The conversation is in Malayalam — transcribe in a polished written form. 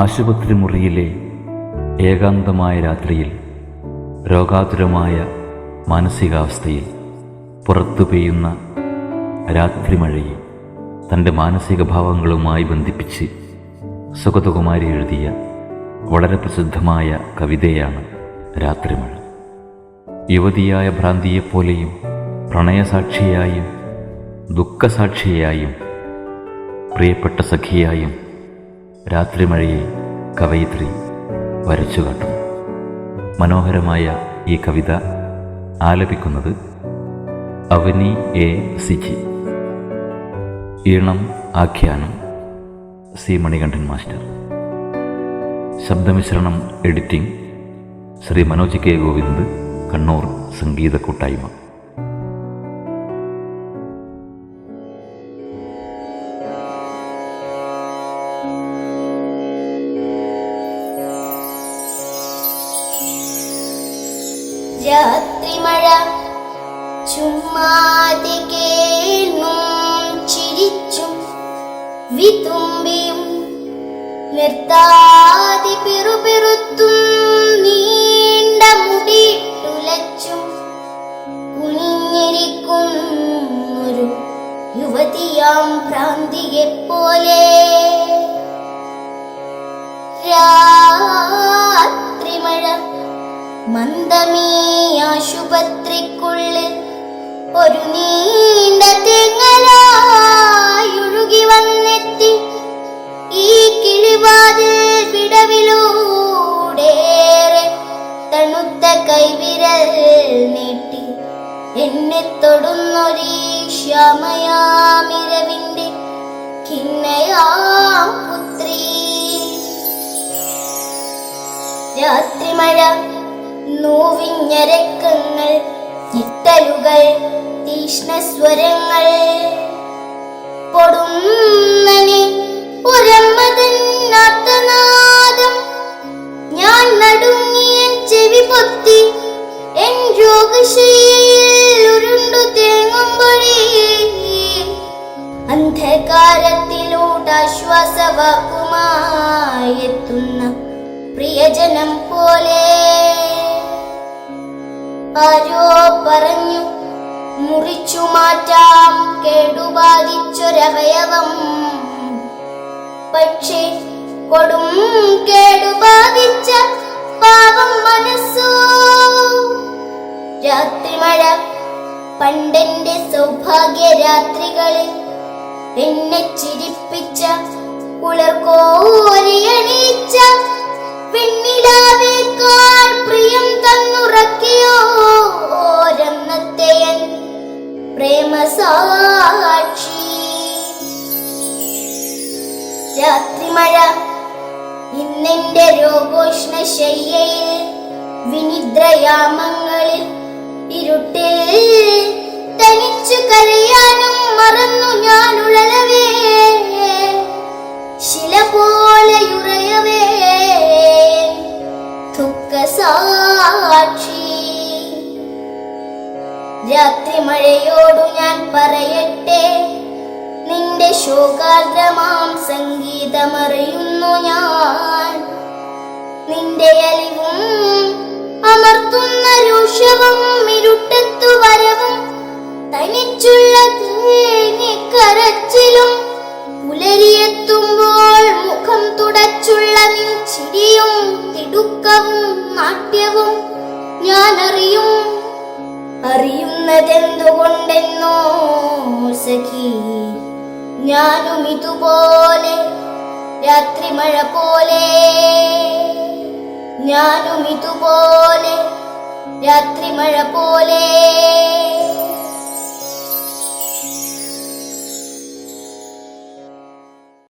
ആശുപത്രി മുറിയിലെ ഏകാന്തമായ രാത്രിയിൽ, രോഗാതുരമായ മാനസികാവസ്ഥയിൽ പുറത്തു പെയ്യുന്ന രാത്രി മഴയെ തൻ്റെ മാനസിക ഭാവങ്ങളുമായി ബന്ധിപ്പിച്ച് സുഗതകുമാരി എഴുതിയ വളരെ പ്രസിദ്ധമായ കവിതയാണ് രാത്രിമഴ. യുവതിയായ ഭ്രാന്തിയെപ്പോലെയും പ്രണയസാക്ഷിയായും ദുഃഖസാക്ഷിയായും പ്രിയപ്പെട്ട സഖിയായും രാത്രിമഴയെ കവയിത്രി വരച്ചുകാട്ടുന്നു. മനോഹരമായ ഈ കവിത ആലപിക്കുന്നത് അവനി എ സിജി. ഈണം ആഖ്യാനം സി മണികണ്ഠൻ മാസ്റ്റർ. ശബ്ദമിശ്രണം എഡിറ്റിംഗ് ശ്രീ മനോജ് കെ ഗോവിന്ദ്, കണ്ണൂർ സംഗീത കൂട്ടായ്മ. രാത്രിമഴ ചുമ്മാതെ കേൾന്നും ചിരിച്ചും വിതുമ്പിയും നിർത്താതെ പിറുപിറുത്തും നീണ്ട മുടിയിട്ടുലച്ചും കുനിഞ്ഞിരിക്കും ഒരു യുവതിയാം ഭ്രാന്തിയെപ്പോലെ. രാത്രിമഴ മന്ദമീ ആശുപത്രിക്കുള്ളിൽ ഒരു നീണ്ട തെങ്ങലായൊഴുകി വന്നെത്തി. ഈ കിളിവാതിൽ വിടവിലൂടേറെ തണുത്ത കൈവിരൽ നീട്ടി എന്നെ തൊടുന്നൊരീ ശ്യാമയാമിരവിന്റെ ഖിന്നയാം പുത്രീ. രാത്രിമഴ നോവിഞ്ഞ രക്കങ്ങൾ, ഞെട്ടലുകൾ, തീഷ്ണസ്വരങ്ങൾ, പൊടുന്നനെ ഒരമ്മതന്നാത്തനാദം. ഞാൻ നടുങ്ങിയൻ ചെവി പൊത്തി എൻ രോഗശയ്യയിൽ ഉരുണ്ടു തേങ്ങുമ്പൊഴി അന്ധകാരത്തിലൂടാശ്വാസവാക്കുമായി എത്തുന്ന പ്രിയജനം പോലെ. ആരോ പറഞ്ഞു മുറിച്ചു മാറ്റാം കേടുബാധിച്ചൊരവയവം. പക്ഷേ കൊടും കേടുബാധിച്ച പാവം മനസ്സോ. രാത്രിമഴ പണ്ടെന്റെ സൗഭാഗ്യ രാത്രികളിൽ എന്നെ ചിരിപ്പിച്ച കുളിർക്കോരിയണീച്ച പെണ്ണിലാവേക്കാൾ പ്രിയം തന്നുറക്കിയോ ഓരന്നത്തെയൻ പ്രേമസാക്ഷി. രാത്രിമഴ ഇന്നെന്റെ രോഗോഷ്ണ ശയ്യയിൽ വിനിദ്രയാമങ്ങളിൽ ഇരുട്ടിൽ തനിച്ചു കരയാനും മറന്നു ഞാൻ ഉഴലവേ. ശില പോലെയുറയവേ ദുഃഖസാക്ഷി. രാത്രിമഴയോടു ഞാൻ പറയട്ടെ, നിന്റെ ശോകാർദ്രമാം സംഗീതമറിയുന്നു ഞാൻ. നിന്റെ അലിവും അമർത്തുന്ന രൂഷവും ഇരുട്ടത്തു വരവും തനിച്ചുള്ള കരച്ചിലും പുലരിയെത്തുമ്പോൾ മുഖം തുടച്ചുള്ള നിൻ ചിരിയും തിടുക്കവും നാട്യവും ഞാൻ അറിയും. അറിയുന്നതെന്തുകൊണ്ടെന്നോ സഖി, ഞാനും ഇതുപോലെ രാത്രിമഴ പോലെ. ഞാനും ഇതുപോലെ രാത്രിമഴ പോലെ.